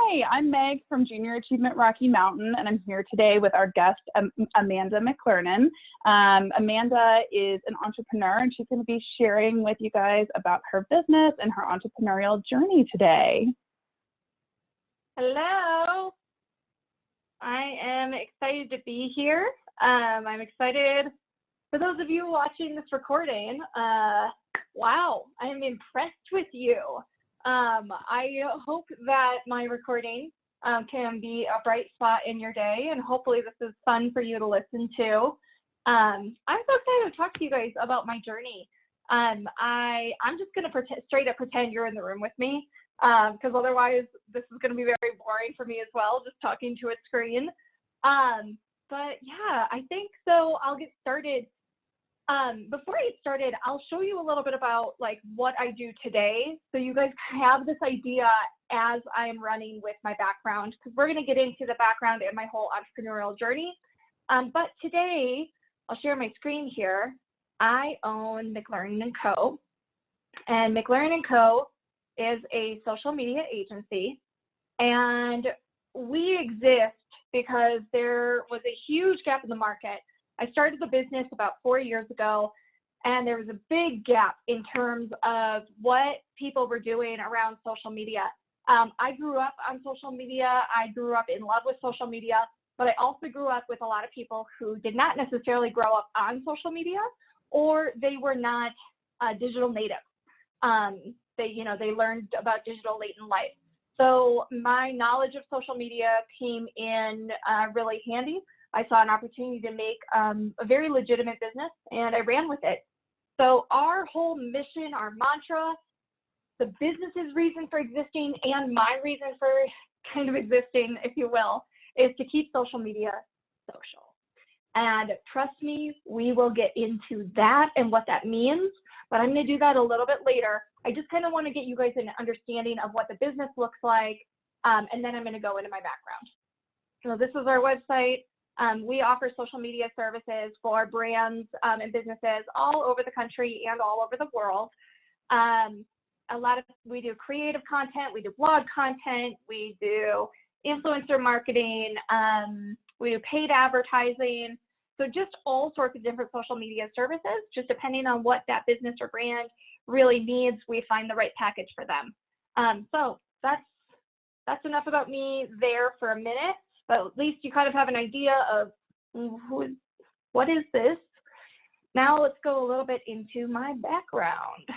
Hi, I'm Meg from Junior Achievement Rocky Mountain, and I'm here today with our guest, Amanda McLernon. Amanda is an entrepreneur, and she's going to be sharing with you guys about her business and her entrepreneurial journey today. Hello. I am excited to be here. I'm excited for those of you watching this recording. Wow, I am impressed with you. I hope that my recording can be a bright spot in your day, and hopefully this is fun for you to listen to. I'm so excited to talk to you guys about my journey. I'm just going to straight up pretend you're in the room with me, because otherwise this is going to be very boring for me as well, just talking to a screen. But yeah, I think so. I'll get started. Before I get started, I'll show you a little bit about like what I do today, so you guys have this idea as I'm running with my background, because we're going to get into the background and my whole entrepreneurial journey. But today, I'll share my screen here. I own McLernon & Co. And McLernon & Co. is a social media agency, and we exist because there was a huge gap in the market. I started the business about 4 years ago, and there was a big gap in terms of what people were doing around social media. I grew up on social media. I grew up in love with social media, but I also grew up with a lot of people who did not necessarily grow up on social media, or they were not digital native. They learned about digital late in life. So my knowledge of social media came in really handy. I saw an opportunity to make a very legitimate business, and I ran with it. So our whole mission, our mantra, the business's reason for existing and my reason for kind of existing, if you will, is to keep social media social. And trust me, we will get into that and what that means, but I'm going to do that a little bit later. I just kind of want to get you guys an understanding of what the business looks like, and then I'm going to go into my background. So this is our website. We offer social media services for brands and businesses all over the country and all over the world. We do creative content, we do blog content, we do influencer marketing, we do paid advertising. So just all sorts of different social media services, just depending on what that business or brand really needs, we find the right package for them. So that's enough about me there for a minute. But at least you kind of have an idea of what is this. Now let's go a little bit into my background.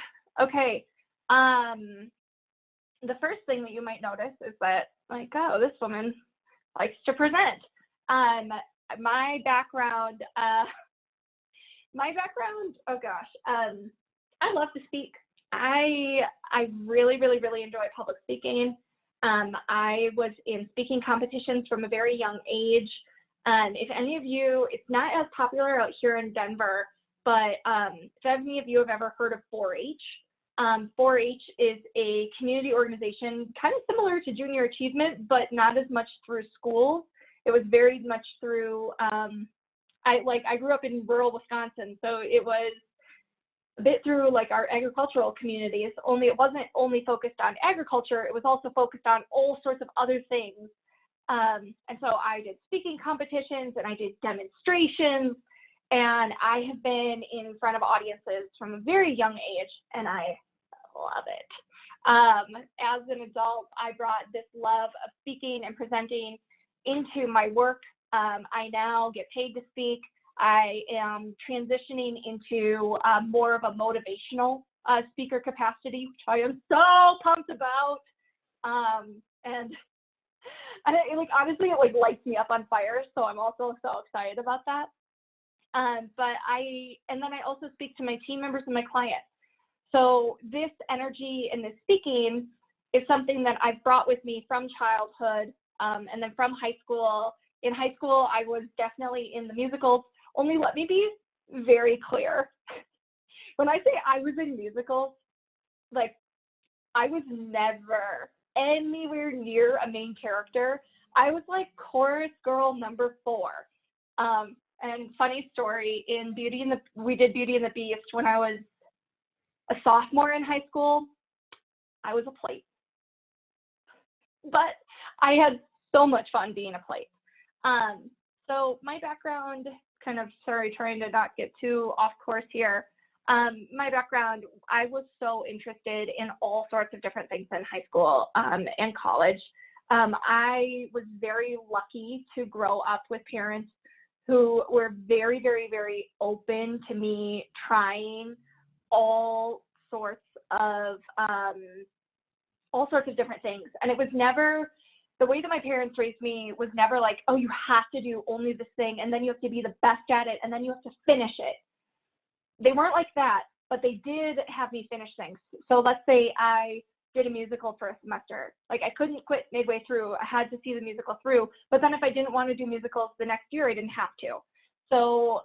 Okay, the first thing that you might notice is that, like, oh, this woman likes to present. My background, oh gosh, I love to speak. I really, really, really enjoy public speaking. I was in speaking competitions from a very young age. If any of you, it's not as popular out here in Denver, but if any of you have ever heard of 4-H, 4-H is a community organization kind of similar to Junior Achievement, but not as much through schools. It was very much through, I grew up in rural Wisconsin, so it was a bit through like our agricultural communities, only it wasn't only focused on agriculture, it was also focused on all sorts of other things. And so I did speaking competitions and I did demonstrations, and I have been in front of audiences from a very young age, and I love it. As an adult, I brought this love of speaking and presenting into my work. I now get paid to speak. I am transitioning into more of a motivational speaker capacity, which I am so pumped about. And honestly, it like lights me up on fire. So I'm also so excited about that. And then I also speak to my team members and my clients. So this energy and this speaking is something that I've brought with me from childhood, and then from high school. In high school, I was definitely in the musicals. Only let me be very clear. When I say I was in musicals, like I was never anywhere near a main character. I was like chorus girl number 4. And funny story, we did Beauty and the Beast when I was a sophomore in high school. I was a plate. But I had so much fun being a plate. So my background, kind of, sorry, trying to not get too off course here. My background, I was so interested in all sorts of different things in high school and college. I was very lucky to grow up with parents who were very, very, very open to me trying all sorts of different things. And it was never, the way that my parents raised me was never like, oh, you have to do only this thing, and then you have to be the best at it, and then you have to finish it. They weren't like that, but they did have me finish things. So let's say I did a musical for a semester. Like, I couldn't quit midway through. I had to see the musical through. But then if I didn't want to do musicals the next year, I didn't have to. So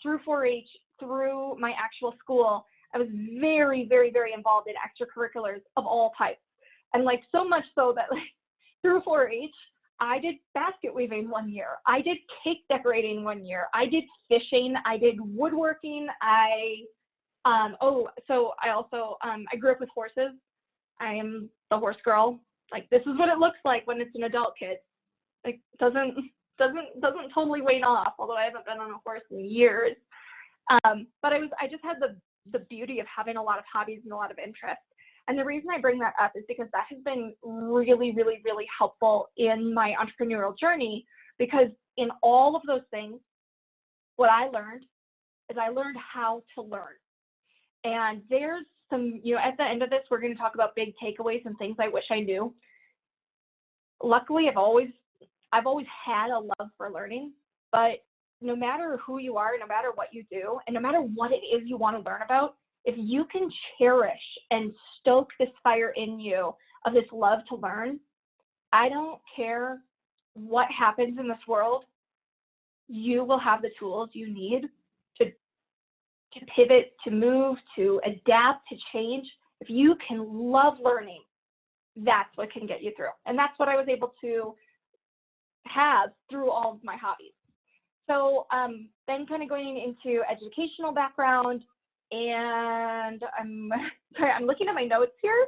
through 4-H, through my actual school, I was very, very, very involved in extracurriculars of all types. And like, so much so that like through 4-H, I did basket weaving one year. I did cake decorating one year. I did fishing. I did woodworking. I grew up with horses. I am the horse girl. Like, this is what it looks like when it's an adult kid. Like, doesn't totally wane off, although I haven't been on a horse in years. But I just had the beauty of having a lot of hobbies and a lot of interests. And the reason I bring that up is because that has been really, really, really helpful in my entrepreneurial journey, because in all of those things, what I learned is I learned how to learn. And there's some, at the end of this, we're going to talk about big takeaways and things I wish I knew. Luckily, I've always had a love for learning, but no matter who you are, no matter what you do, and no matter what it is you want to learn about, if you can cherish and stoke this fire in you of this love to learn, I don't care what happens in this world, you will have the tools you need to pivot, to move, to adapt, to change. If you can love learning, that's what can get you through. And that's what I was able to have through all of my hobbies. So then kind of going into educational background, and I'm looking at my notes here.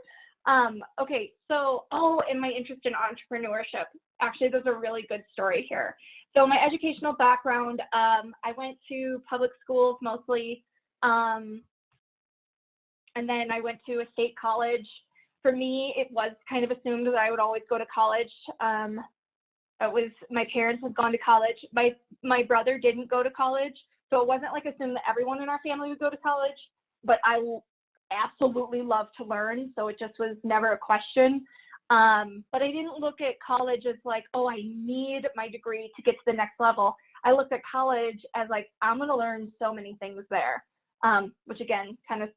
Okay, so, and my interest in entrepreneurship. Actually, there's a really good story here. So my educational background, I went to public schools mostly, and then I went to a state college. For me, it was kind of assumed that I would always go to college. My parents had gone to college. My brother didn't go to college, so it wasn't like assumed that everyone in our family would go to college, but I absolutely love to learn, so it just was never a question. But I didn't look at college as like, I need my degree to get to the next level. I looked at college as like, I'm going to learn so many things there, which again, kind of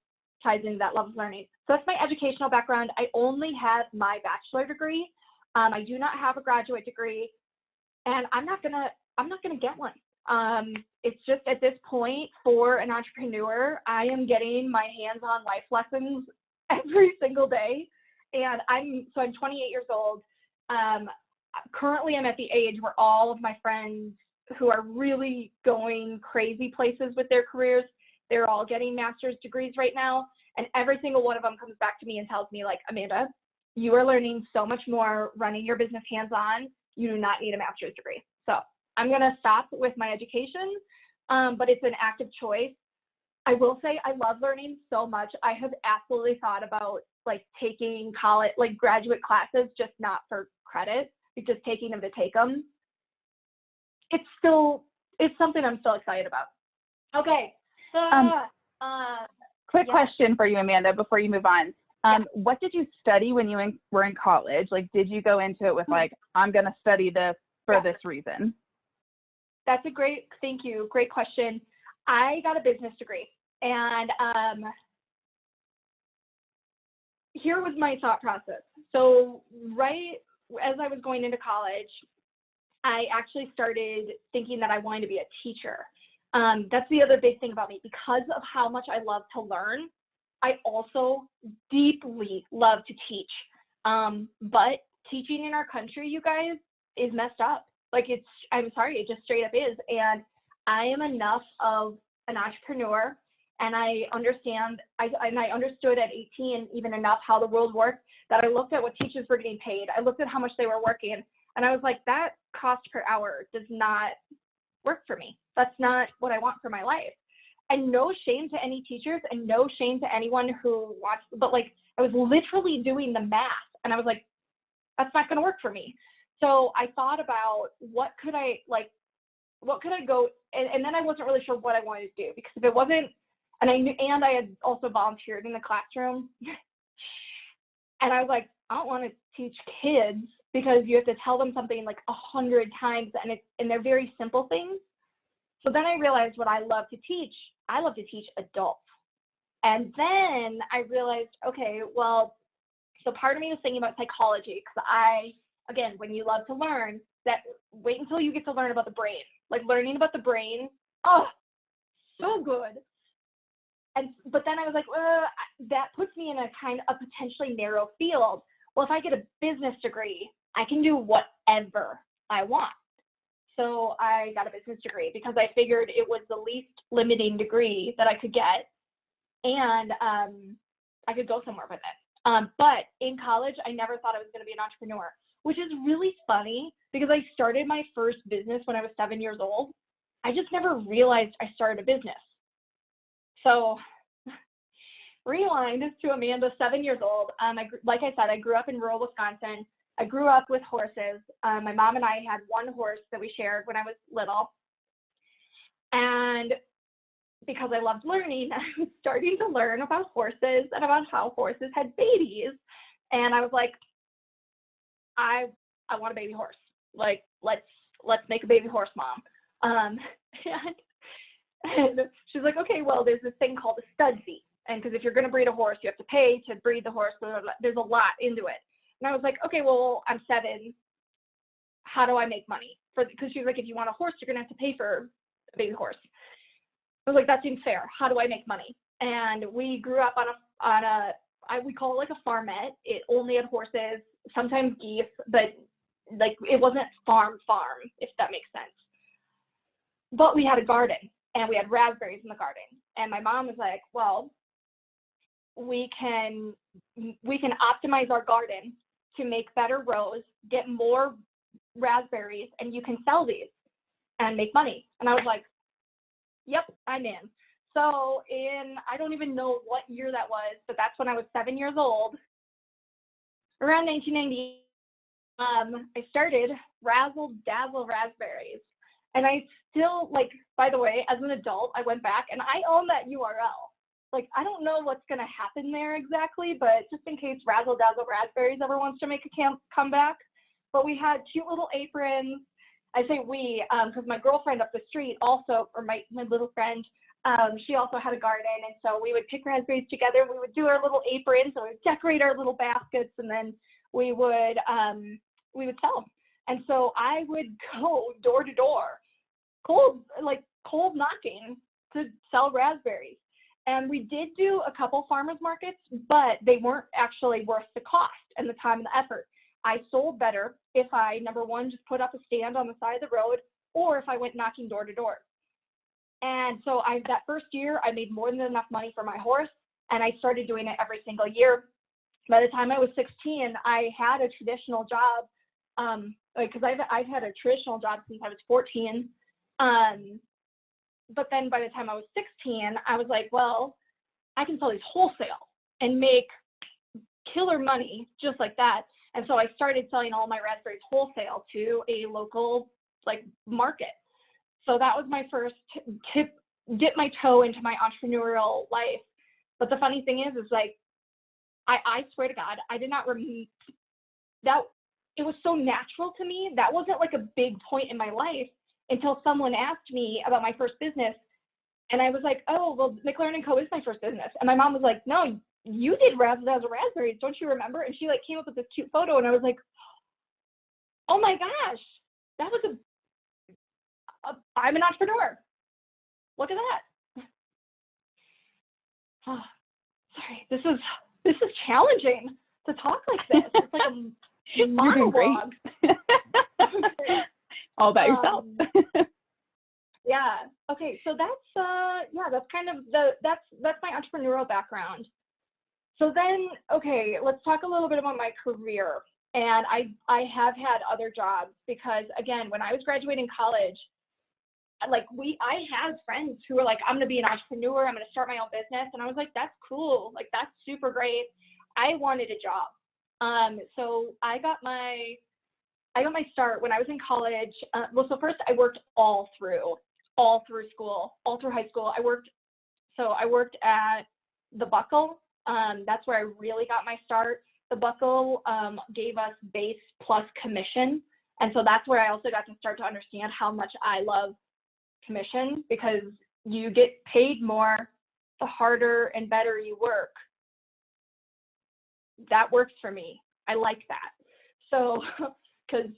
ties into that love of learning. So that's my educational background. I only have my bachelor degree. I do not have a graduate degree, and I'm not gonna get one. It's just at this point, for an entrepreneur, I am getting my hands-on life lessons every single day. And I'm 28 years old. Currently, I'm at the age where all of my friends who are really going crazy places with their careers, they're all getting master's degrees right now. And every single one of them comes back to me and tells me, like, Amanda, you are learning so much more running your business hands-on. You do not need a master's degree. So I'm going to stop with my education, but it's an active choice. I will say I love learning so much. I have absolutely thought about like taking college, like graduate classes, just not for credit, just taking them to take them. It's something I'm still excited about. Okay. Quick question for you, Amanda, before you move on. What did you study when you were in college? Like, did you go into it with like, I'm going to study this for this reason? That's thank you. Great question. I got a business degree, and here was my thought process. So right as I was going into college, I actually started thinking that I wanted to be a teacher. That's the other big thing about me. Because of how much I love to learn, I also deeply love to teach. But teaching in our country, you guys, is messed up. Like, I'm sorry, it just straight up is. And I am enough of an entrepreneur And I understood at 18 even enough how the world worked that I looked at what teachers were getting paid. I looked at how much they were working, and I was like, that cost per hour does not work for me. That's not what I want for my life. And no shame to any teachers and no shame to anyone who wants, but like I was literally doing the math and I was like, that's not going to work for me. So I thought about what could I go, and then I wasn't really sure what I wanted to do, because if it wasn't, and I had also volunteered in the classroom and I was like, I don't want to teach kids because you have to tell them something like 100 times and they're very simple things. So then I realized what I love to teach. I love to teach adults. And then I realized, okay, well, so part of me was thinking about psychology, because again, when you love to learn, that wait until you get to learn about the brain. Like learning about the brain, oh, so good. But then I was like, that puts me in a potentially narrow field. Well, if I get a business degree, I can do whatever I want. So I got a business degree because I figured it was the least limiting degree that I could get, and I could go somewhere with it. But in college, I never thought I was going to be an entrepreneur, which is really funny because I started my first business when I was 7 years old. I just never realized I started a business. So rewind to Amanda, 7 years old. Like I said, I grew up in rural Wisconsin. I grew up with horses. My mom and I had one horse that we shared when I was little. And because I loved learning, I was starting to learn about horses and about how horses had babies. And I was like, I want a baby horse. Like, let's make a baby horse, Mom. And she's like, okay, well, there's this thing called a stud fee. And because if you're going to breed a horse, you have to pay to breed the horse. Blah, blah, blah. There's a lot into it. And I was like, okay, well, I'm 7. How do I make money? Because she's like, if you want a horse, you're going to have to pay for a baby horse. I was like, that seems fair. How do I make money? And we grew up we call it like a farmette. It only had horses, sometimes geese, but like it wasn't farm, if that makes sense. But we had a garden and we had raspberries in the garden. And my mom was like, well, we can optimize our garden to make better rows, get more raspberries, and you can sell these and make money. And I was like, yep, I'm in. So I don't even know what year that was, but that's when I was 7 years old. Around 1990, I started Razzle Dazzle Raspberries. And I still, like, by the way, as an adult, I went back and I own that URL. Like, I don't know what's going to happen there exactly, but just in case Razzle Dazzle Raspberries ever wants to make a comeback. But we had cute little aprons. I say we, because my girlfriend up the street also, or my little friend, she also had a garden. And so we would pick raspberries together. We would do our little aprons, so we would decorate our little baskets, and then we would sell them. And so I would go door to door, cold knocking to sell raspberries. And we did do a couple farmers markets, but they weren't actually worth the cost and the time and the effort. I sold better if I, number one, just put up a stand on the side of the road, or if I went knocking door to door. And so that first year, I made more than enough money for my horse, and I started doing it every single year. By the time I was 16, I had a traditional job, because I've had a traditional job since I was 14. But then by the time I was 16, I was like, well, I can sell these wholesale and make killer money just like that. And so I started selling all my raspberries wholesale to a local market. So that was my first dip my toe into my entrepreneurial life. But the funny thing is like, I swear to God, I did not that. It was so natural to me. That wasn't like a big point in my life until someone asked me about my first business. And I was like, oh, well, McLernon & Co. is my first business. And my mom was like, no, you did Razzle Dazzle Raspberries, don't you remember? And she came up with this cute photo, and I was like, oh my gosh, that was I'm an entrepreneur. Look at that. Oh, sorry, this is challenging to talk like this. It's like a monologue. All about yourself. Yeah. Okay. okay, so that's kind of that's my entrepreneurial background. So then, okay, let's talk a little bit about my career. And I have had other jobs because, again, when I was graduating college, like I had friends who were like, I'm gonna be an entrepreneur, I'm gonna start my own business, and I was like, that's cool, like that's super great. I wanted a job. So I got my start when I was in college. So first I worked all through school, all through high school. I worked at the Buckle. That's where I really got my start. The Buckle gave us base plus commission. And so that's where I also got to start to understand how much I love commission, because you get paid more the harder and better you work. That works for me. I like that. So, because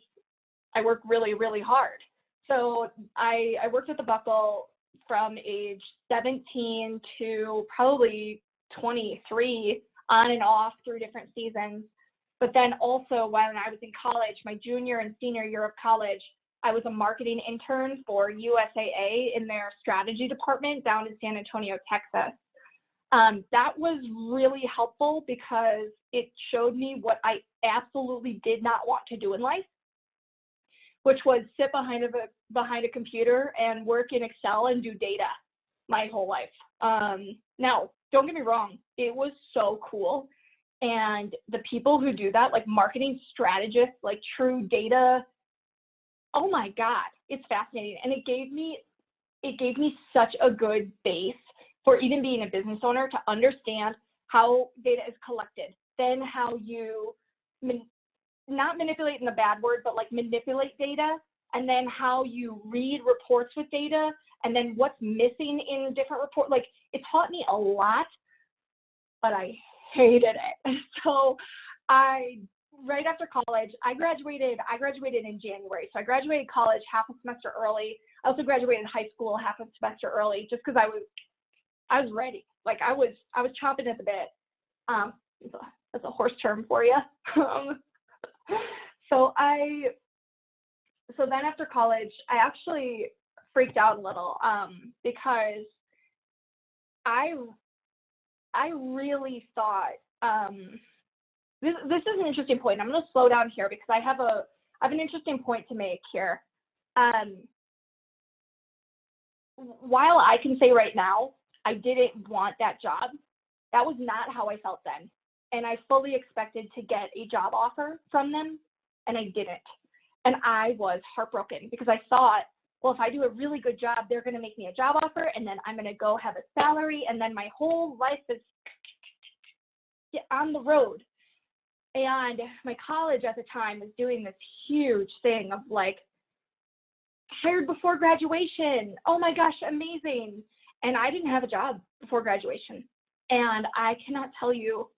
I work really, really hard. So I worked at the Buckle from age 17 to probably 23, on and off through different seasons. But then also when I was in college, my junior and senior year of college, I was a marketing intern for USAA in their strategy department down in San Antonio, Texas. That was really helpful because it showed me what I absolutely did not want to do in life, which was sit behind a computer and work in Excel and do data my whole life. Now, don't get me wrong, it was so cool. And the people who do that, like marketing strategists, like true data, oh my God, it's fascinating. And it gave me such a good base for even being a business owner to understand how data is collected, then how you not manipulate in the bad word, but like manipulate data, and then how you read reports with data, and then what's missing in different reports. Like, it taught me a lot, but I hated it. So right after college, I graduated in January. So I graduated college half a semester early. I also graduated high school half a semester early, just because I was ready. Like I was chomping at the bit. That's a horse term for you. So then after college, I actually freaked out a little, because I really thought, this is an interesting point. I'm going to slow down here because I have an interesting point to make here. While I can say right now, I didn't want that job, that was not how I felt then. And I fully expected to get a job offer from them, and I didn't. And I was heartbroken because I thought, well, if I do a really good job, they're going to make me a job offer, and then I'm going to go have a salary, and then my whole life is on the road. And my college at the time was doing this huge thing of like, hired before graduation. Oh my gosh, amazing. And I didn't have a job before graduation. And I cannot tell you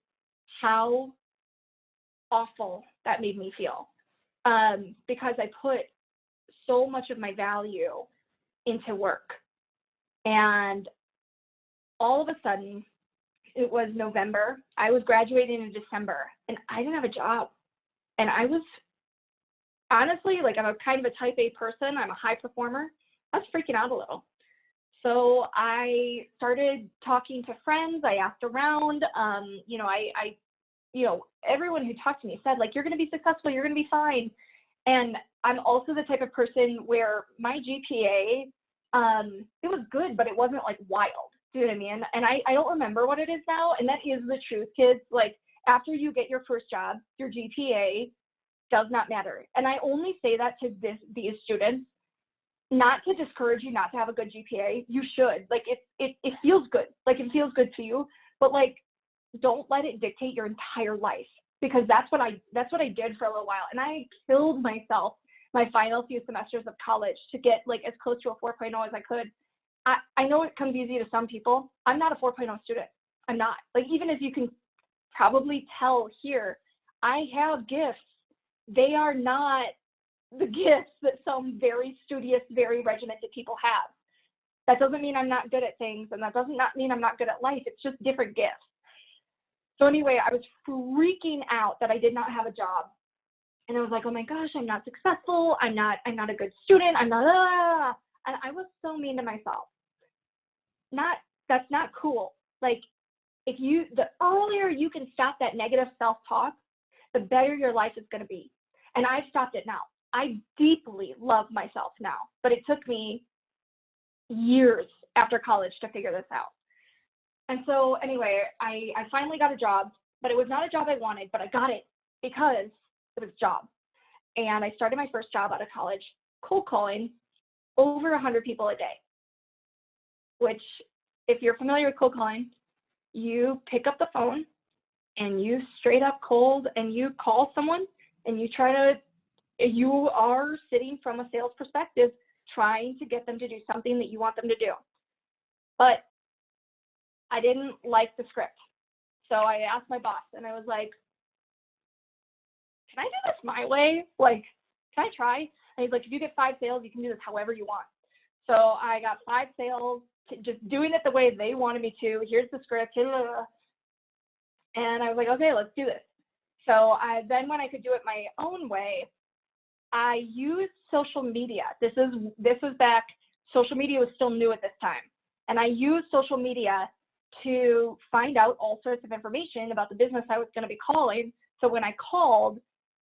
how awful that made me feel, because I put so much of my value into work. And all of a sudden, it was November. I was graduating in December, and I didn't have a job. And I was honestly, like, I'm a kind of a type A person. I'm a high performer. I was freaking out a little. So I started talking to friends. I asked around. Everyone who talked to me said, like, you're going to be successful. You're going to be fine. And I'm also the type of person where my GPA, it was good, but it wasn't like wild. Do you know what I mean? And I don't remember what it is now. And that is the truth, kids. Like, after you get your first job, your GPA does not matter. And I only say that to these students, not to discourage you not to have a good GPA. You should. Like, it feels good. Like, it feels good to you. But, like, don't let it dictate your entire life, because that's what I did for a little while. And I killed myself my final few semesters of college to get, like, as close to a 4.0 as I could. I know it comes easy to some people. I'm not a 4.0 student. I'm not. Like, even as you can probably tell here, I have gifts. They are not the gifts that some very studious, very regimented people have. That doesn't mean I'm not good at things, and that does not mean I'm not good at life. It's just different gifts. So anyway, I was freaking out that I did not have a job. And I was like, oh my gosh, I'm not successful. I'm not a good student. I'm not, and I was so mean to myself. that's not cool. Like, the earlier you can stop that negative self-talk, the better your life is going to be. And I've stopped it now. I deeply love myself now, but it took me years after college to figure this out. And so anyway, I finally got a job, but it was not a job I wanted, but I got it because it was a job. And I started my first job out of college, cold calling over 100 people a day, which, if you're familiar with cold calling, you pick up the phone and you straight up cold and you call someone and you are sitting from a sales perspective trying to get them to do something that you want them to do. But I didn't like the script. So I asked my boss and I was like, can I do this my way? Like, can I try? And he's like, if you get 5 sales, you can do this however you want. So I got 5 sales, just doing it the way they wanted me to. Here's the script. And I was like, okay, let's do this. So then when I could do it my own way, I used social media. This was back, social media was still new at this time. And I used social media to find out all sorts of information about the business I was going to be calling. So when I called,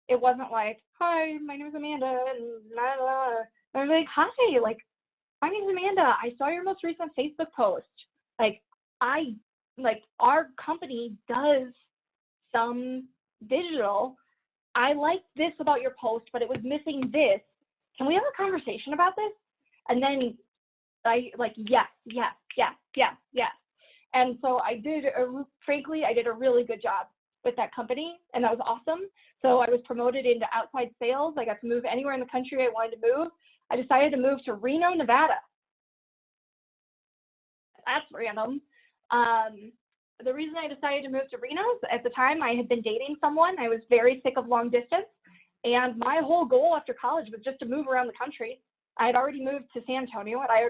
it wasn't like, hi, my name is Amanda, and blah, blah. I was like, hi, like, my name is Amanda. I saw your most recent Facebook post. Like, our company does some digital. I liked this about your post, but it was missing this. Can we have a conversation about this? And then I yes. And so I did a really good job with that company, and that was awesome. So I was promoted into outside sales. I got to move anywhere in the country I wanted to move. I decided to move to Reno, Nevada. That's random. The reason I decided to move to Reno is at the time I had been dating someone. I was very sick of long distance, and my whole goal after college was just to move around the country. I had already moved to San Antonio, and I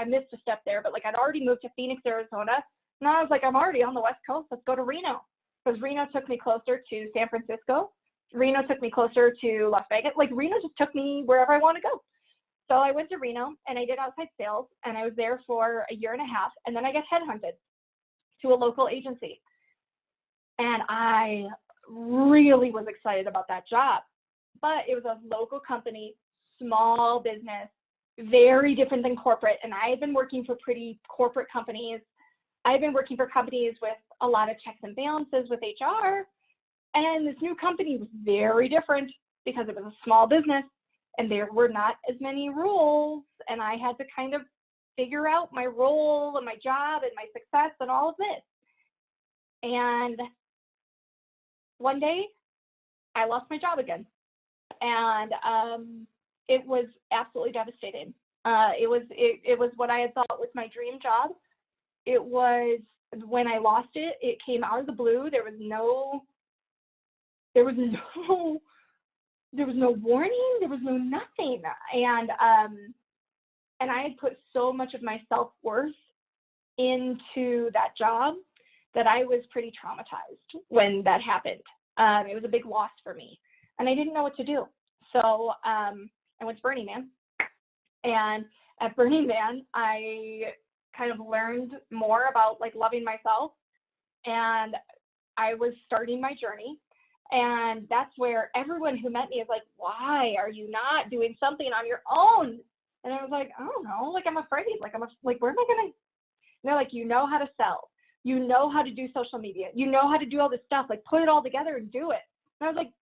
missed a step there, but I'd already moved to Phoenix, Arizona. And I was like, I'm already on the West Coast. Let's go to Reno. Because Reno took me closer to San Francisco. Reno took me closer to Las Vegas. Reno just took me wherever I want to go. So I went to Reno and I did outside sales, and I was there for a year and a half. And then I got headhunted to a local agency. And I really was excited about that job. But it was a local company, small business, very different than corporate. And I had been working for pretty corporate companies. I had been working for companies with a lot of checks and balances with HR. And this new company was very different because it was a small business and there were not as many rules. And I had to kind of figure out my role and my job and my success and all of this. And one day I lost my job again. And it was absolutely devastating. It was what I had thought was my dream job. It was, when I lost it, it came out of the blue. There was no warning. There was no nothing. And I had put so much of my self-worth into that job that I was pretty traumatized when that happened. It was a big loss for me, and I didn't know what to do. So I went to Burning Man, and at Burning Man, I kind of learned more about loving myself, and I was starting my journey. And that's where everyone who met me is like, why are you not doing something on your own? And I was like, I don't know, I'm afraid, where am I gonna, they're like, you know how to sell, you know how to do social media, you know how to do all this stuff, put it all together and do it. And I was like,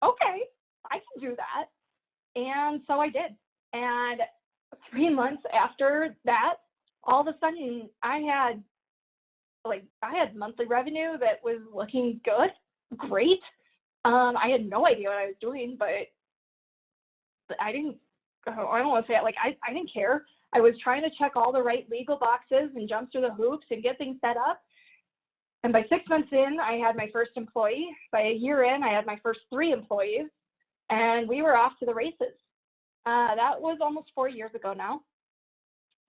okay, I can do that. And so I did. And 3 months after that, all of a sudden I had monthly revenue that was looking good, great. I had no idea what I was doing, but I don't want to say it, I didn't care. I was trying to check all the right legal boxes and jump through the hoops and get things set up. And by 6 months in, I had my first employee. By a year in, I had my first 3 employees, and we were off to the races. That was almost 4 years ago now.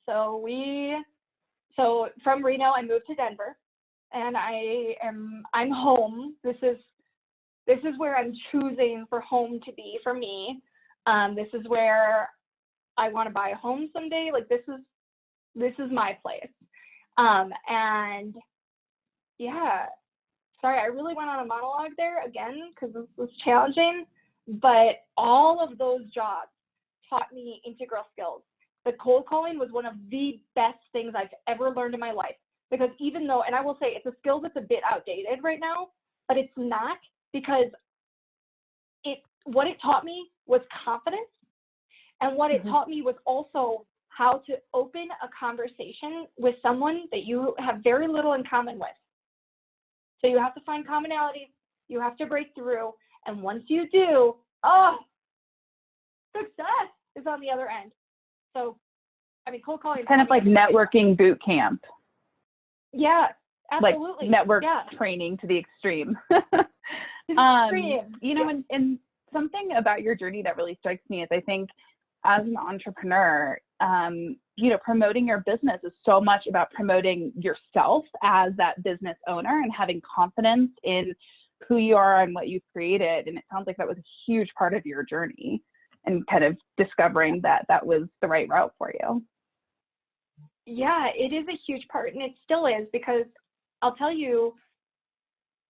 So from Reno, I moved to Denver, and I'm home. This is where I'm choosing for home to be for me. This is where I want to buy a home someday. this is my place. And yeah, sorry, I really went on a monologue there again because this was challenging, but all of those jobs taught me integral skills. The cold calling was one of the best things I've ever learned in my life, because even though, and I will say it's a skill that's a bit outdated right now, but it's not, because what it taught me was confidence, and what it taught me was also how to open a conversation with someone that you have very little in common with. So you have to find commonalities, you have to break through, and once you do, success is on the other end. So, I mean, cold calling. Kind of like networking boot camp. Yeah, absolutely. Like network training to the extreme. You know, and something about your journey that really strikes me is, I think as an entrepreneur, you know, promoting your business is so much about promoting yourself as that business owner and having confidence in who you are and what you've created. And it sounds like that was a huge part of your journey and kind of discovering that that was the right route for you. Yeah, it is a huge part, and it still is, because I'll tell you,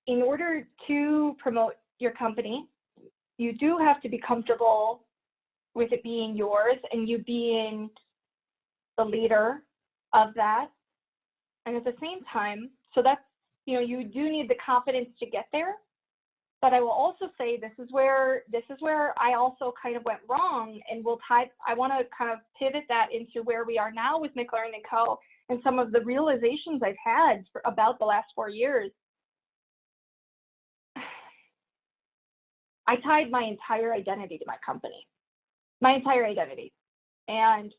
in order to promote your company, you do have to be comfortable with it being yours and you being the leader of that. And at the same time, so that's, you know, you do need the confidence to get there. But I will also say this is where I also kind of went wrong, and I want to kind of pivot that into where we are now with McLernon & Co. and some of the realizations I've had about the last 4 years. I tied my entire identity to my company, my entire identity. And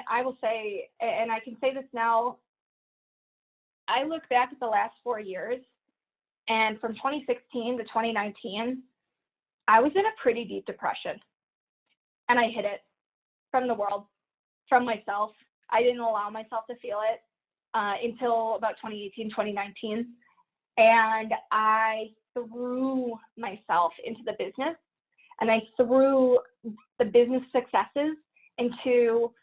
I will say, and I can say this now, I look back at the last 4 years, and from 2016 to 2019, I was in a pretty deep depression. And I hid it from the world, from myself. I didn't allow myself to feel it until about 2018, 2019. And I threw myself into the business, and I threw the business successes into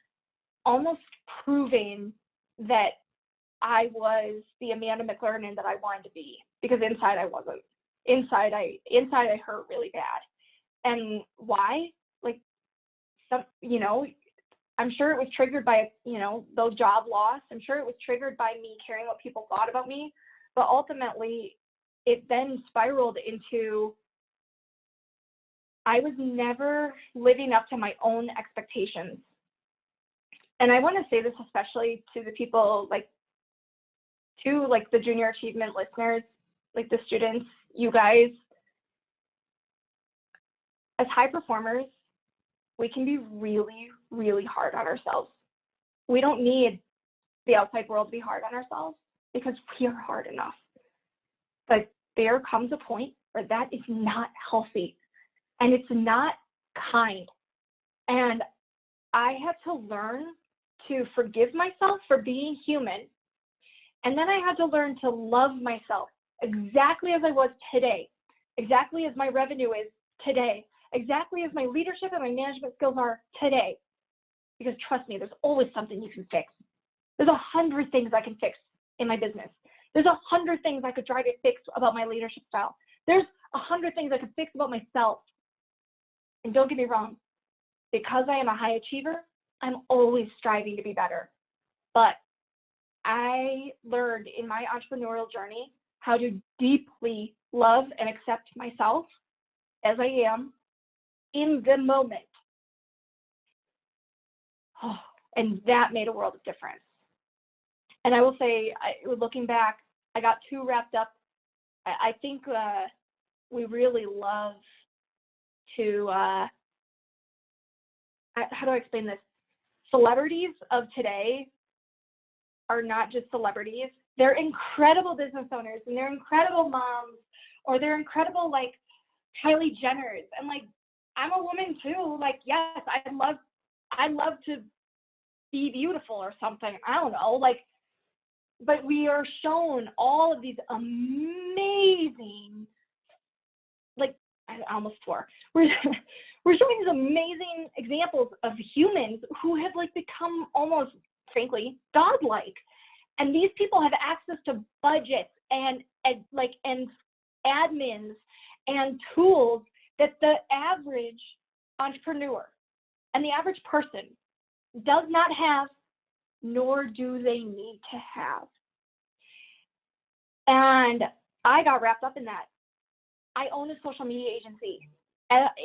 almost proving that I was the Amanda McLernon that I wanted to be, because inside I wasn't. Inside I hurt really bad. And why? Like, you know, I'm sure it was triggered by, you know, those job loss. I'm sure it was triggered by me caring what people thought about me. But ultimately, it then spiraled into, I was never living up to my own expectations. And I want to say this especially to the people, to the junior achievement listeners, like the students, you guys, as high performers, we can be really, really hard on ourselves. We don't need the outside world to be hard on ourselves, because we are hard enough. But there comes a point where that is not healthy, and it's not kind. And I had to learn to forgive myself for being human. And then I had to learn to love myself exactly as I was today, exactly as my revenue is today, exactly as my leadership and my management skills are today. Because trust me, there's always something you can fix. There's 100 things I can fix in my business. There's 100 things I could try to fix about my leadership style. There's 100 things I could fix about myself. And don't get me wrong, because I am a high achiever, I'm always striving to be better. But I learned in my entrepreneurial journey how to deeply love and accept myself as I am in the moment. Oh, and that made a world of difference. And I will say, looking back, I got too wrapped up. I think we really love to, how do I explain this? Celebrities of today are not just celebrities. They're incredible business owners, and they're incredible moms, or they're incredible, like Kylie Jenners. And like, I'm a woman too. Like, yes, I love to be beautiful or something. I don't know, like, but we are shown all of these amazing, like, I almost swore. We're showing these amazing examples of humans who have like become almost frankly, godlike. And these people have access to budgets and admins and tools that the average entrepreneur and the average person does not have, nor do they need to have. And I got wrapped up in that. I own a social media agency.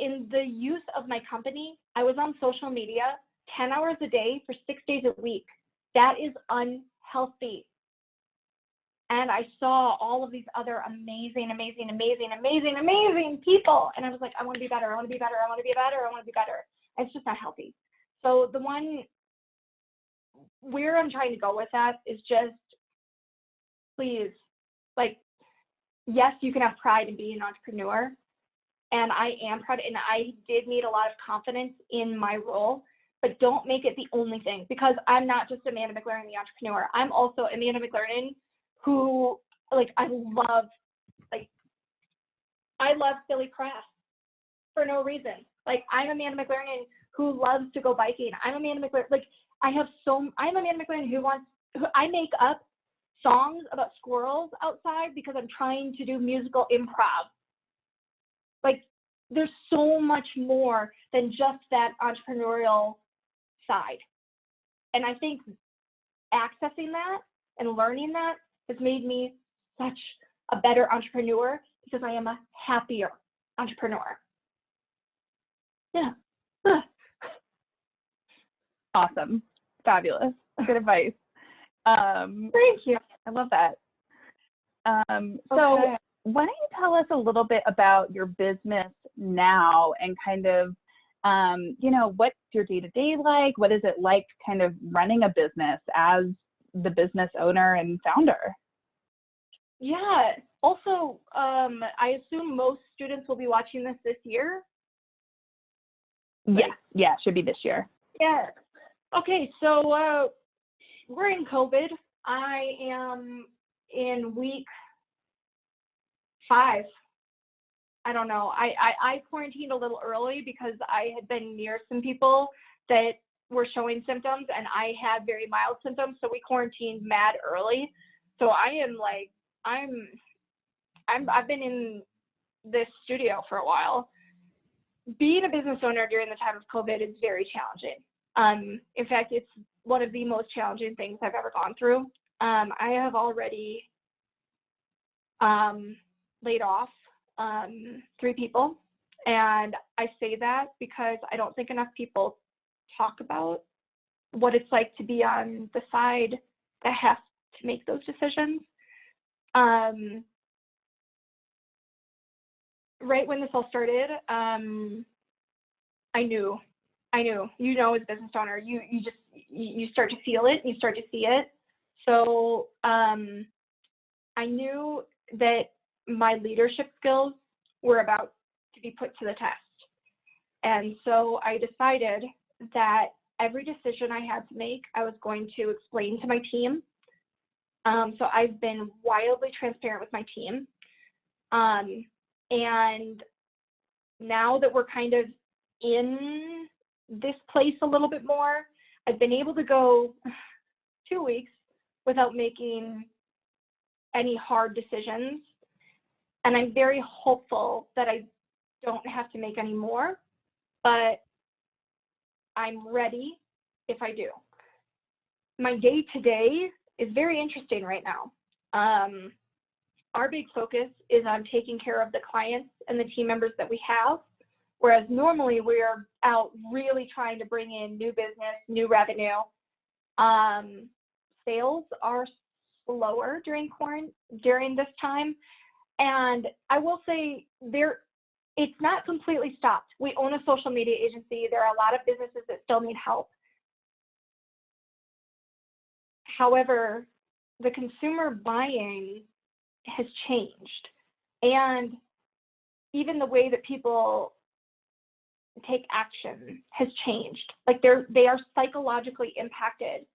In the use of my company, I was on social media 10 hours a day for 6 days a week. That is unhealthy. And I saw all of these other amazing people. And I was like, I want to be better. I want to be better. I want to be better. I want to be better. It's just not healthy. So the one where I'm trying to go with that is just, please, like, yes, you can have pride in being an entrepreneur. And I am proud, and I did need a lot of confidence in my role, but don't make it the only thing, because I'm not just Amanda McLernon, the entrepreneur. I'm also Amanda McLernon, who, like, I love silly crafts for no reason. Like, I'm Amanda McLernon who loves to go biking. I'm Amanda McLernon, I'm Amanda McLernon who I make up songs about squirrels outside because I'm trying to do musical improv. Like, there's so much more than just that entrepreneurial side. And I think accessing that and learning that has made me such a better entrepreneur, because I am a happier entrepreneur. Yeah. Awesome. Fabulous. Good advice. Thank you. I love that. So Okay. why don't you tell us a little bit about your business now and kind of, what's your day-to-day like? What is it like kind of running a business as the business owner and founder? Yeah. Also, I assume most students will be watching this year. Yeah, should be this year. Yeah. Okay, so we're in COVID. I am in week 5. I don't know. I quarantined a little early because I had been near some people that were showing symptoms, and I had very mild symptoms, so we quarantined mad early. So I've been in this studio for a while. Being a business owner during the time of COVID is very challenging. In fact, it's one of the most challenging things I've ever gone through. I have already laid off 3 people. And I say that because I don't think enough people talk about what it's like to be on the side that has to make those decisions. Right when this all started, I knew, as a business owner, you start to feel it, you start to see it. So I knew that my leadership skills were about to be put to the test. And so I decided that every decision I had to make, I was going to explain to my team. So I've been wildly transparent with my team. And now that we're kind of in this place a little bit more, I've been able to go 2 weeks without making any hard decisions. And I'm very hopeful that I don't have to make any more, but I'm ready if I do. My day-to-day is very interesting right now. Our big focus is on taking care of the clients and the team members that we have, whereas normally we're out really trying to bring in new business, new revenue. Sales are slower during this time. And I will say it's not completely stopped. We own a social media agency. There are a lot of businesses that still need help. However, the consumer buying has changed. And even the way that people take action has changed. Like they are psychologically impacted.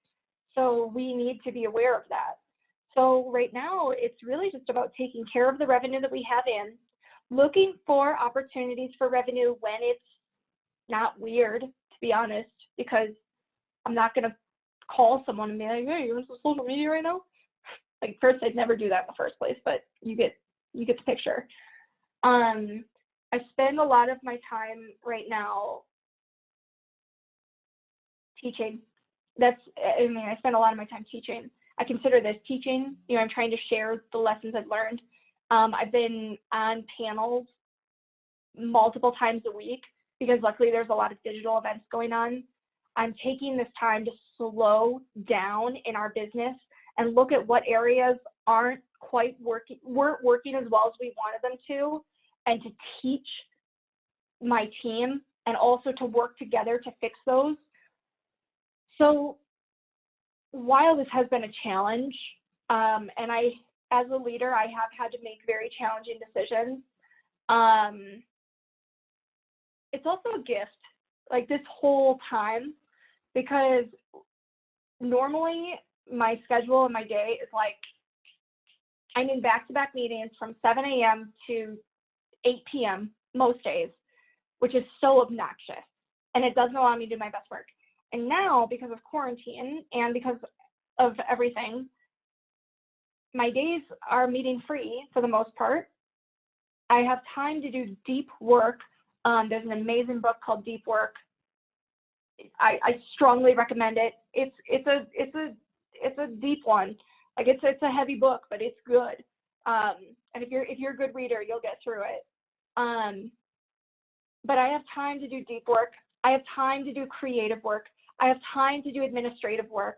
So we need to be aware of that. So right now, it's really just about taking care of the revenue that we have in, looking for opportunities for revenue when it's not weird, to be honest, because I'm not going to call someone and be like, hey, you're on social media right now? Like, first, I'd never do that in the first place, but you get the picture. I spend a lot of my time right now teaching. I spend a lot of my time teaching. I consider this teaching. I'm trying to share the lessons I've learned. I've been on panels multiple times a week because luckily there's a lot of digital events going on. I'm taking this time to slow down in our business and look at what areas weren't working as well as we wanted them to, and to teach my team and also to work together to fix those. So while this has been a challenge, and as a leader, I have had to make very challenging decisions, it's also a gift, like this whole time, because normally my schedule and my day is like, I'm in back-to-back meetings from 7 a.m. to 8 p.m. most days, which is so obnoxious, and it doesn't allow me to do my best work. And now, because of quarantine and because of everything, my days are meeting free for the most part. I have time to do deep work. There's an amazing book called Deep Work. I strongly recommend it. It's a deep one. Like it's a heavy book, but it's good. And if you're a good reader, you'll get through it. But I have time to do deep work. I have time to do creative work. I have time to do administrative work.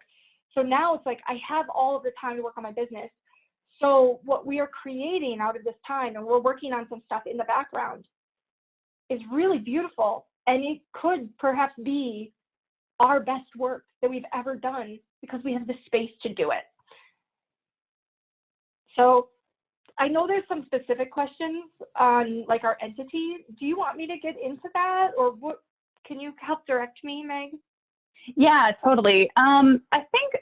So now it's like I have all of the time to work on my business. So what we are creating out of this time, and we're working on some stuff in the background, is really beautiful. And it could perhaps be our best work that we've ever done because we have the space to do it. So I know there's some specific questions on like our entity. Do you want me to get into that, or what? Can you help direct me, Meg? Yeah, totally. I think,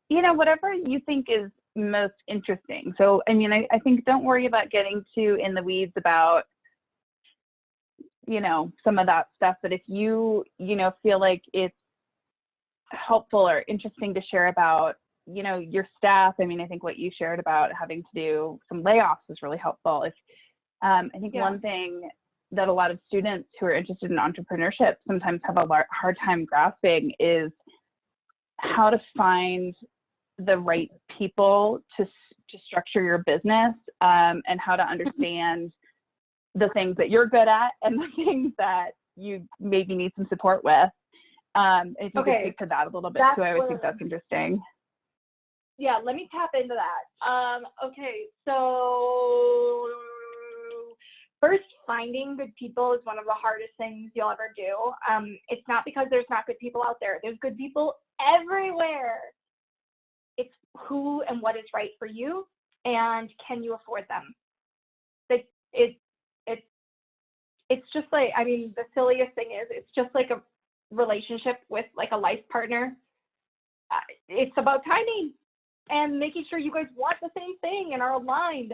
whatever you think is most interesting. So, I think don't worry about getting too in the weeds about, some of that stuff. But if you, feel like it's helpful or interesting to share about, your staff, I think what you shared about having to do some layoffs was really helpful. I think one thing that a lot of students who are interested in entrepreneurship sometimes have a hard time grasping is how to find the right people to structure your business, and how to understand the things that you're good at and the things that you maybe need some support with. If you could speak to that a little bit too, I would think that's interesting. Yeah, let me tap into that. Okay, so first, finding good people is one of the hardest things you'll ever do. It's not because there's not good people out there. There's good people everywhere. It's who and what is right for you, and can you afford them? It's just like, the silliest thing is, it's just like a relationship with like a life partner. It's about timing and making sure you guys want the same thing and are aligned.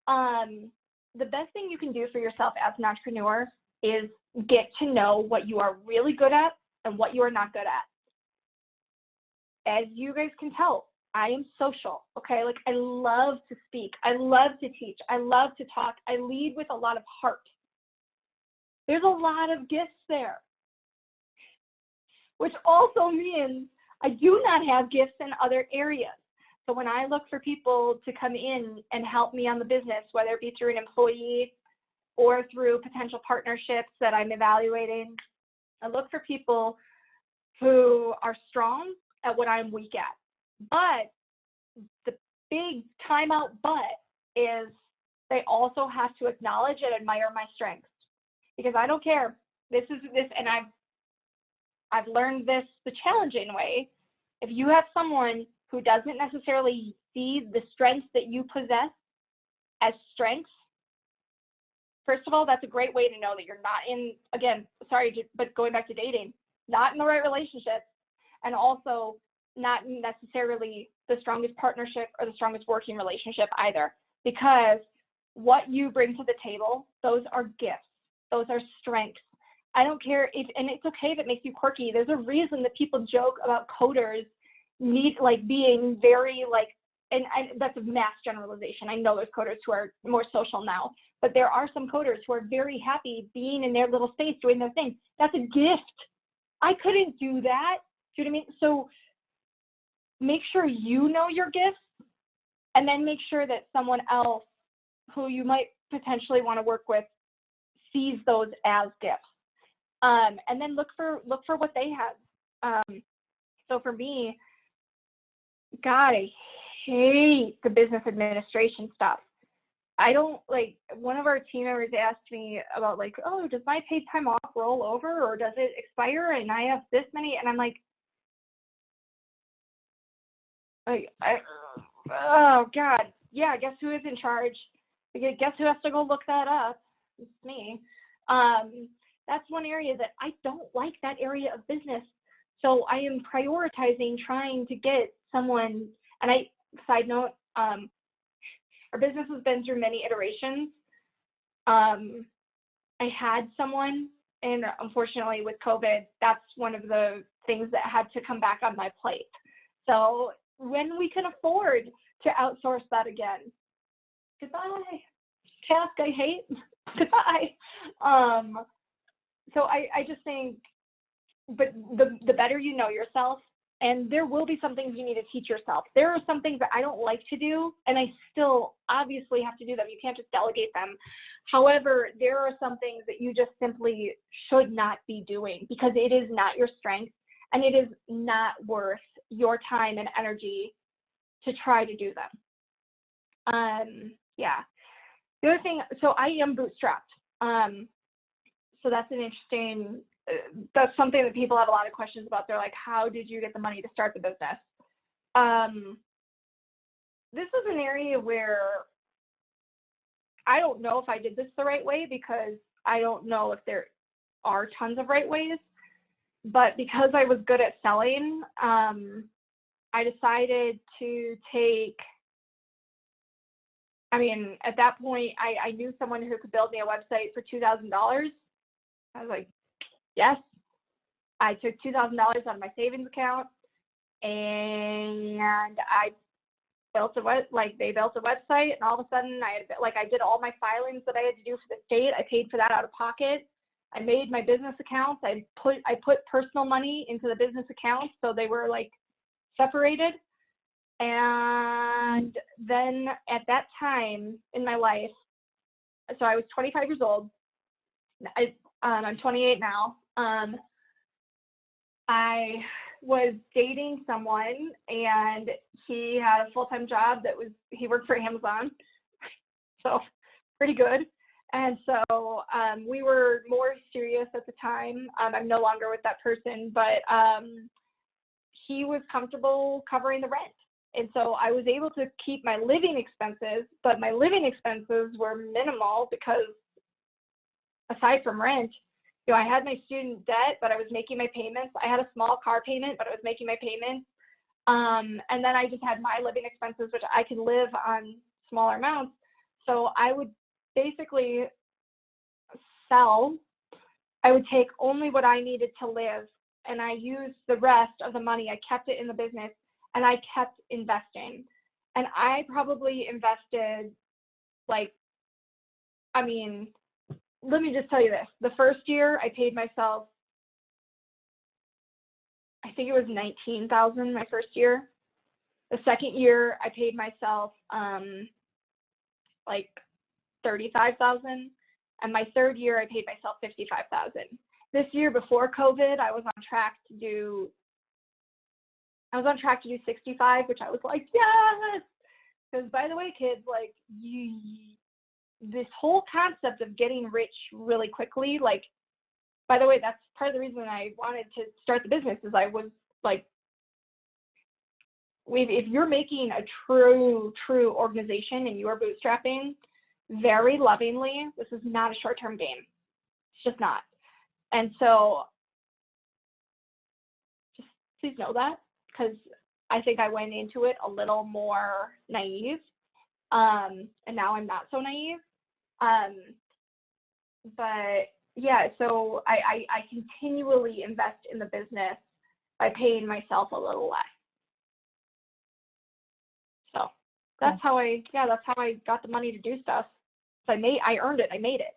The best thing you can do for yourself as an entrepreneur is get to know what you are really good at and what you are not good at. As you guys can tell, I am social, okay? Like, I love to speak. I love to teach. I love to talk. I lead with a lot of heart. There's a lot of gifts there, which also means I do not have gifts in other areas. So when I look for people to come in and help me on the business, whether it be through an employee or through potential partnerships that I'm evaluating, I look for people who are strong at what I'm weak at. But the big timeout but is they also have to acknowledge and admire my strengths, because I don't care. And I've learned this the challenging way. If you have someone who doesn't necessarily see the strengths that you possess as strengths, first of all, that's a great way to know that you're not in, again, but going back to dating, not in the right relationship, and also not necessarily the strongest partnership or the strongest working relationship either, because what you bring to the table, those are gifts. Those are strengths. I don't care and it's okay if it makes you quirky. There's a reason that people joke about coders being very and that's a mass generalization. I know there's coders who are more social now, but there are some coders who are very happy being in their little space doing their thing. That's a gift. I couldn't do that. Do you know what I mean? So make sure you know your gifts, and then make sure that someone else who you might potentially want to work with sees those as gifts. And then look for what they have. So for me, God, I hate the business administration stuff. I don't one of our team members asked me about oh, does my paid time off roll over or does it expire? And I have this many, and I'm like, oh God, yeah, guess who is in charge? Guess who has to go look that up? It's me. That's one area that I don't like, that area of business. So I am prioritizing trying to get someone, and side note, our business has been through many iterations. I had someone, and unfortunately with COVID, that's one of the things that had to come back on my plate. So when we can afford to outsource that again, goodbye, task I hate, goodbye. So I just think, but the better you know yourself, and there will be some things you need to teach yourself. There are some things that I don't like to do, and I still obviously have to do them. You can't just delegate them. However, there are some things that you just simply should not be doing because it is not your strength, and it is not worth your time and energy to try to do them. Yeah. The other thing, so I am bootstrapped. So that's an interesting, that's something that people have a lot of questions about. They're like, how did you get the money to start the business? This is an area where I don't know if I did this the right way because I don't know if there are tons of right ways, but because I was good at selling, I decided to take, at that point, I knew someone who could build me a website for $2,000. I was like, yes. I took $2,000 out of my savings account, and I built they built a website, and all of a sudden I did all my filings that I had to do for the state. I paid for that out of pocket. I made my business accounts. I put personal money into the business accounts, so they were separated. And then at that time in my life, so I was 25 years old. I'm 28 now. I was dating someone, and he had a full-time job he worked for Amazon, so pretty good. And so we were more serious at the time. I'm no longer with that person, but he was comfortable covering the rent. And so I was able to keep my living expenses, but my living expenses were minimal because aside from rent, I had my student debt, but I was making my payments. I had a small car payment, but I was making my payments. And then I just had my living expenses, which I could live on smaller amounts. So I would basically sell. I would take only what I needed to live, and I used the rest of the money. I kept it in the business, and I kept investing. And I probably invested let me just tell you this. The first year I paid myself, I think it was $19,000 my first year. The second year I paid myself $35,000, and my third year I paid myself $55,000. This year before COVID, I was on track to do 65, which I was like, yes. Because by the way, kids, this whole concept of getting rich really quickly, by the way, that's part of the reason I wanted to start the business is I was if you're making a true organization and you are bootstrapping very lovingly, this is not a short-term game. It's just not. And so just please know that, because I think I went into it a little more naive. And now I'm not so naive. But yeah, so I continually invest in the business by paying myself a little less. that's how I got the money to do stuff. So I earned it. I made it.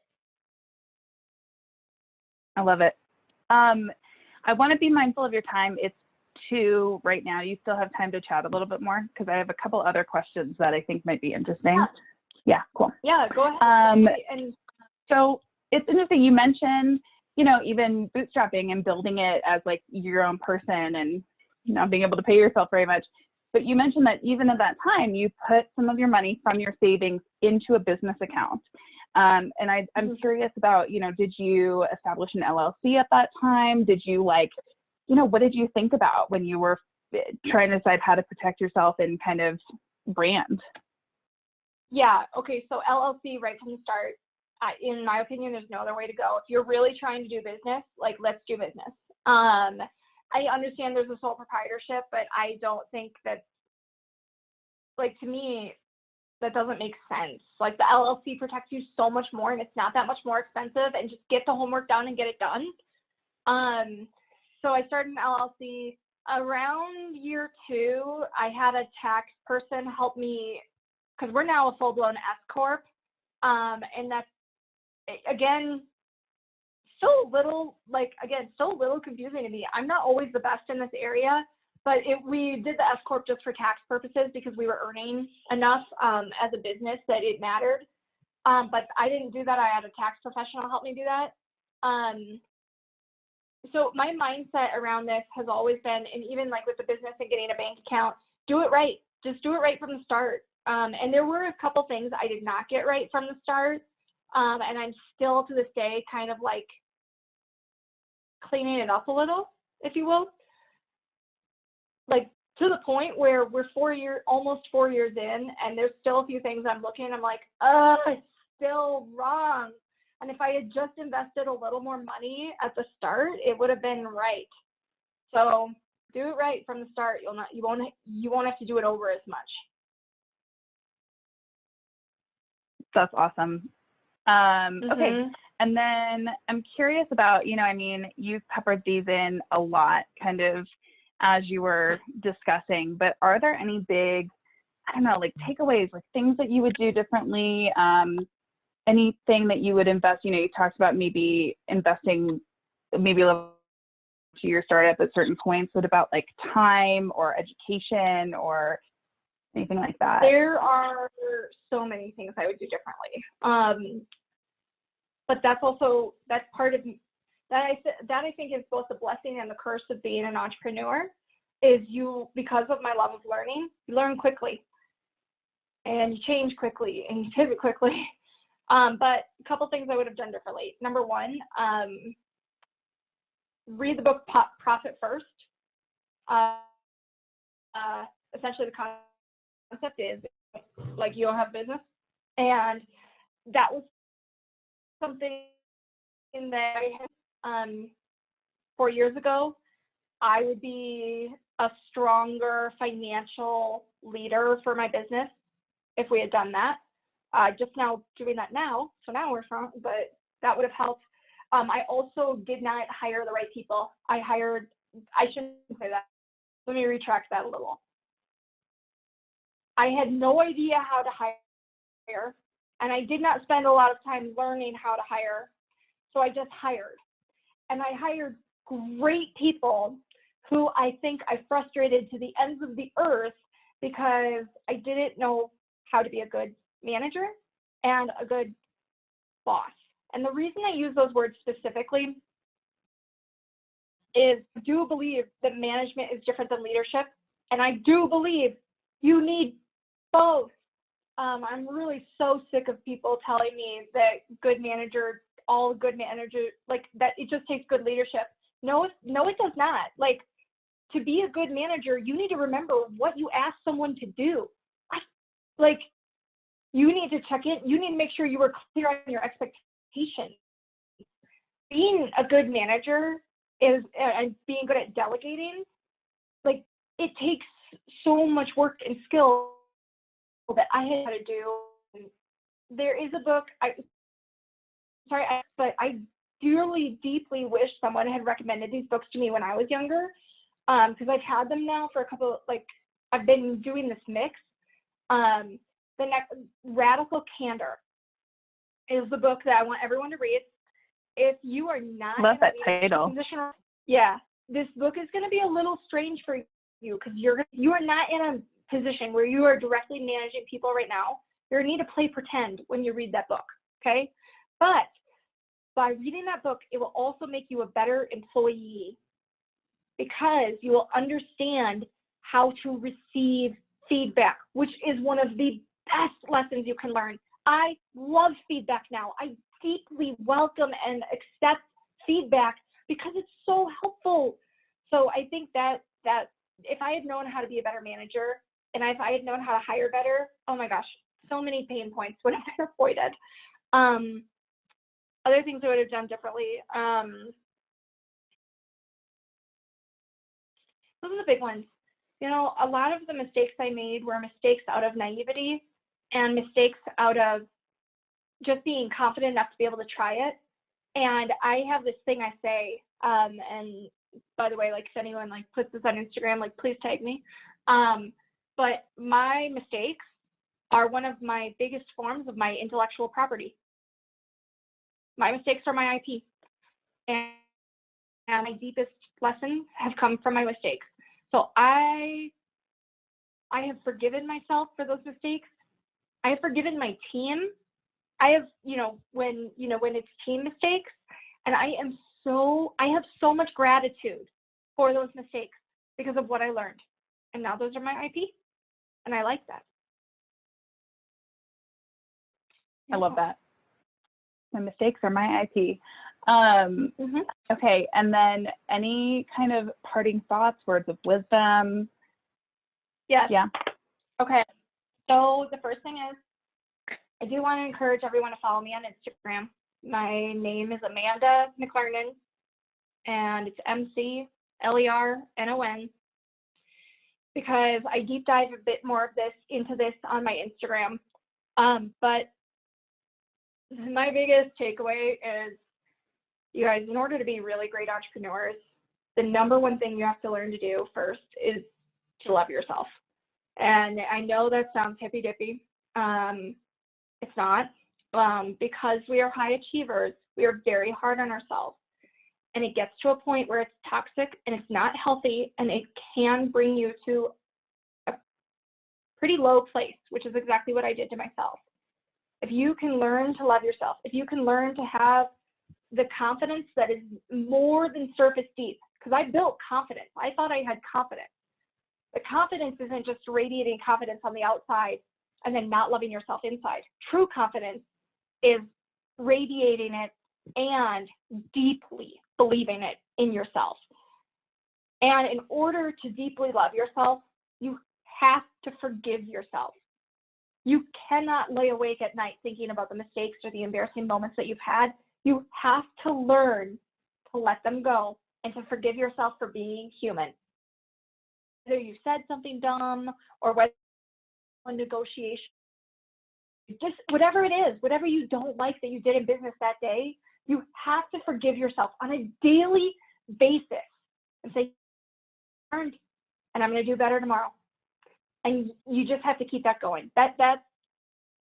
I love it. I want to be mindful of your time. It's 2 right now. You still have time to chat a little bit more because I have a couple other questions that I think might be interesting. Yeah, cool. Yeah, go ahead. And so it's interesting. You mentioned, even bootstrapping and building it as like your own person and not being able to pay yourself very much. But you mentioned that even at that time, you put some of your money from your savings into a business account. And I'm curious about, did you establish an LLC at that time? Did you what did you think about when you were trying to decide how to protect yourself and kind of brand? Yeah. Okay. So LLC right from the start, in my opinion, there's no other way to go. If you're really trying to do business, let's do business. I understand there's a sole proprietorship, but I don't think that, to me, that doesn't make sense. The LLC protects you so much more, and it's not that much more expensive, and just get the homework done and get it done. So I started an LLC around year 2. I had a tax person help me because we're now a full-blown S corp, and that's again still a little confusing to me. I'm not always the best in this area, but we did the S corp just for tax purposes because we were earning enough as a business that it mattered. But I didn't do that. I had a tax professional help me do that. So my mindset around this has always been, and even with the business and getting a bank account, do it right. Just do it right from the start. And there were a couple things I did not get right from the start. And I'm still to this day kind of cleaning it up a little, if you will. To the point where we're almost 4 years in, and there's still a few things I'm it's still wrong. And if I had just invested a little more money at the start, it would have been right. So do it right from the start. You won't have to do it over as much. That's awesome. Okay. And then I'm curious about, you've peppered these in a lot kind of as you were discussing, but are there any big, takeaways, things that you would do differently? Anything that you would invest, you talked about maybe investing maybe a little to your startup at certain points. What about time or education or anything like that? There are so many things I would do differently. But that's part of that. I think is both the blessing and the curse of being an entrepreneur. Is because of my love of learning, you learn quickly, and you change quickly, and you pivot quickly. But a couple things I would have done differently. Number one, read the book Profit First. Essentially, the concept is you don't have business, and that was something that I had 4 years ago. I would be a stronger financial leader for my business if we had done that. Just now doing that now, so now we're from, but that would have helped. I also did not hire the right people. I shouldn't say that. Let me retract that a little. I had no idea how to hire, and I did not spend a lot of time learning how to hire. So I just hired, and I hired great people who I think I frustrated to the ends of the earth because I didn't know how to be a good manager and a good boss. And the reason I use those words specifically is I do believe that management is different than leadership. And I do believe you need both. I'm really so sick of people telling me that all good managers, that it just takes good leadership. No, it does not. To be a good manager, you need to remember what you ask someone to do. You need to check in. You need to make sure you were clear on your expectations. Being a good manager and being good at delegating, it takes so much work and skill that I had to do. There is a book, but I deeply wish someone had recommended these books to me when I was younger, because I've had them now for a couple, I've been doing this mix. The next, Radical Candor, is the book that I want everyone to read. If you are not Love in that a leadership title. position, yeah, this book is going to be a little strange for you because you are not in a position where you are directly managing people right now. You're going to need to play pretend when you read that book, okay? But by reading that book, it will also make you a better employee because you will understand how to receive feedback, which is one of the best lessons you can learn. I love feedback now. I deeply welcome and accept feedback because it's so helpful. So I think that if I had known how to be a better manager and if I had known how to hire better, oh my gosh, so many pain points would have been avoided. Other things I would have done differently. Those are the big ones. You know, a lot of the mistakes I made were mistakes out of naivety and mistakes out of just being confident enough to be able to try it. And I have this thing I say, and by the way, like if anyone like puts this on Instagram, like please tag me. But my mistakes are one of my biggest forms of my intellectual property. My mistakes are my IP. And my deepest lessons have come from my mistakes. So I have forgiven myself for those mistakes. I have forgiven my team. I have, when it's team mistakes, and I have so much gratitude for those mistakes because of what I learned. And now those are my IP, and I like that. I love that. My mistakes are my IP. Okay, and then any kind of parting thoughts, words of wisdom? Yes. Yeah. Okay, so the first thing is, I do want to encourage everyone to follow me on Instagram. My name is Amanda McLernon, and it's McLernon, because I deep dive a bit more of this into this on my Instagram. But my biggest takeaway is, you guys, in order to be really great entrepreneurs, the number one thing you have to learn to do first is to love yourself. And I know that sounds hippy-dippy. It's not. Because we are high achievers, we are very hard on ourselves. And it gets to a point where it's toxic and it's not healthy, and it can bring you to a pretty low place, which is exactly what I did to myself. If you can learn to love yourself, if you can learn to have the confidence that is more than surface deep, because I built confidence. I thought I had confidence. The confidence isn't just radiating confidence on the outside and then not loving yourself inside. True confidence is radiating it and deeply believing it in yourself. And in order to deeply love yourself, you have to forgive yourself. You cannot lay awake at night thinking about the mistakes or the embarrassing moments that you've had. You have to learn to let them go and to forgive yourself for being human. Whether you said something dumb or whether a negotiation, just whatever it is, whatever you don't like that you did in business that day, you have to forgive yourself on a daily basis and say, and I'm going to do better tomorrow. And you just have to keep that going. That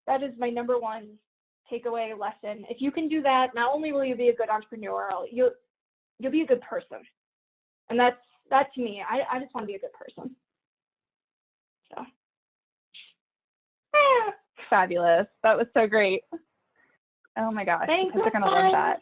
is my number one takeaway lesson. If you can do that, not only will you be a good entrepreneur, you'll be a good person. And that's to me. I just want to be a good person. So. Fabulous. That was so great. Oh my gosh. Thanks. Kids are going to love that.